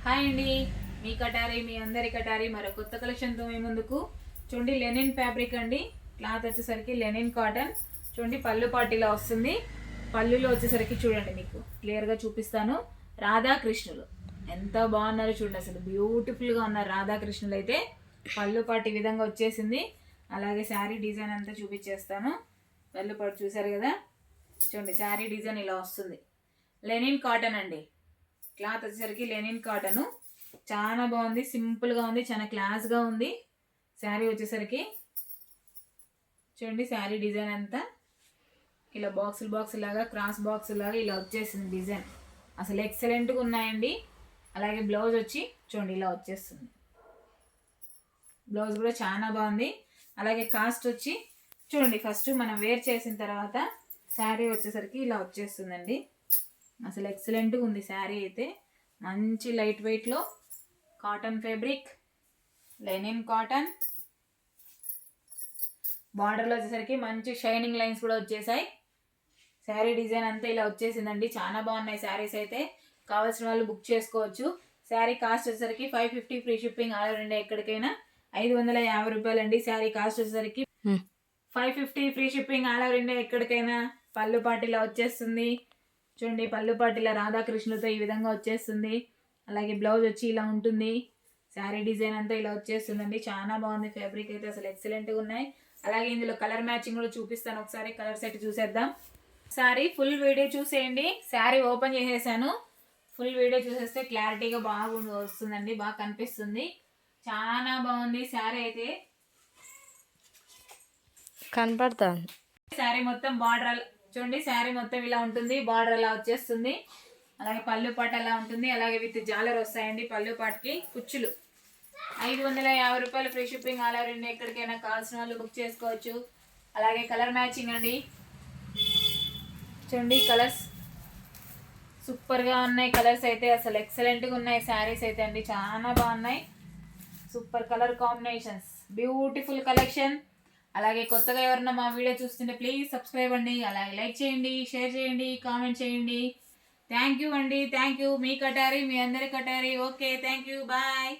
Hi అండి, మీ కటారి మీ అందరి కటారి మరో కొత్త కలెక్షన్తో మీ ముందుకు. చూడండి, లెనిన్ ఫ్యాబ్రిక్ అండి. క్లాత్ వచ్చేసరికి లెనిన్ కాటన్. చూడండి, పళ్ళు పాటిలా వస్తుంది. పళ్ళులో వచ్చేసరికి చూడండి, మీకు క్లియర్గా చూపిస్తాను. రాధాకృష్ణులు ఎంత బాగున్నారో చూడండి, అసలు బ్యూటిఫుల్గా ఉన్నారు రాధాకృష్ణులు అయితే. పళ్ళు పాటు ఈ విధంగా వచ్చేసింది. అలాగే శారీ డిజైన్ అంతా చూపించేస్తాను. పళ్ళు పాటు చూసారు కదా, చూడండి శారీ డిజైన్ ఇలా వస్తుంది. లెనిన్ కాటన్ అండి. క్లాత్ వచ్చేసరికి లెనిన్ కాటన్. చాలా బాగుంది, సింపుల్గా ఉంది, చాలా క్లాస్గా ఉంది. శారీ వచ్చేసరికి చూడండి, శారీ డిజైన్ అంతా ఇలా బాక్స్ లాగా, క్రాస్ బాక్స్ లాగా ఇలా వచ్చేసింది డిజైన్. అసలు ఎక్సలెంట్గా ఉన్నాయండి. అలాగే బ్లౌజ్ వచ్చి చూడండి ఇలా వచ్చేస్తుంది. బ్లౌజ్ కూడా చాలా బాగుంది. అలాగే కాస్ట్ వచ్చి చూడండి, ఫస్ట్ మనం వేర్ చేసిన తర్వాత శారీ వచ్చేసరికి ఇలా వచ్చేస్తుందండి. అసలు ఎక్సలెంట్గా ఉంది శారీ అయితే. మంచి లైట్ వెయిట్లో కాటన్ ఫ్యాబ్రిక్, లెనిన్ కాటన్. బార్డర్లో వచ్చేసరికి మంచి షైనింగ్ లైన్స్ కూడా వచ్చేసాయి. శారీ డిజైన్ అంతా ఇలా వచ్చేసిందండి. చాలా బాగున్నాయి శారీస్ అయితే. కావాల్సిన వాళ్ళు బుక్ చేసుకోవచ్చు. శారీ కాస్ట్ వచ్చేసరికి 550 free shipping all over India ఎక్కడికైనా. 550 రూపాయలండి శారీ కాస్ట్ వచ్చేసరికి. 550 free shipping all over India ఎక్కడికైనా. పళ్ళు పాటు ఇలా వచ్చేస్తుంది. చూడండి, పళ్ళు పాటు ఇలా రాధాకృష్ణులతో ఈ విధంగా వచ్చేస్తుంది. అలాగే బ్లౌజ్ వచ్చి ఇలా ఉంటుంది. శారీ డిజైన్ అంతా ఇలా వచ్చేస్తుందండి. చాలా బాగుంది ఫ్యాబ్రిక్ అయితే, అసలు ఎక్సలెంట్గా ఉన్నాయి. అలాగే ఇందులో కలర్ మ్యాచింగ్ కూడా చూపిస్తాను. ఒకసారి కలర్ సెట్ చూసేద్దాం. శారీ ఫుల్ వీడియో చూసేయండి. శారీ ఓపెన్ చేసేసాను. ఫుల్ వీడియో చూసేస్తే క్లారిటీగా బాగా వస్తుందండి, బాగా కనిపిస్తుంది. చాలా బాగుంది శారీ అయితే. కనపడతాను. శారీ మొత్తం బార్డర్ చూడండి, శారీ మొత్తం ఇలా ఉంటుంది. బార్డర్ అలా వచ్చేస్తుంది. అలాగే పళ్ళు పాటు అలా ఉంటుంది. అలాగే విత్ జాలర్ వస్తాయండి పళ్ళు పాటుకి. కుచ్చులు 550 రూపాయలు free shipping all over India ఎక్కడికైనా. కావాల్సిన వాళ్ళు బుక్ చేసుకోవచ్చు. అలాగే కలర్ మ్యాచింగ్ అండి. చూడండి, కలర్స్ సూపర్గా ఉన్నాయి. కలర్స్ అయితే అసలు ఎక్సలెంట్గా ఉన్నాయి శారీస్ అయితే అండి. చాలా బాగున్నాయి. Super colour combinations, beautiful collection. అలాగే కొత్తగా ఎవరన్నా మా వీడియో చూస్తుంటే ప్లీజ్ సబ్స్క్రైబ్ అండి. అలాగే లైక్ చేయండి, షేర్ చేయండి, కామెంట్ చేయండి. థ్యాంక్ యూ అండి, థ్యాంక్ యూ. మీ కటారి మీ అందరి కటారి. Okay, thank you, bye.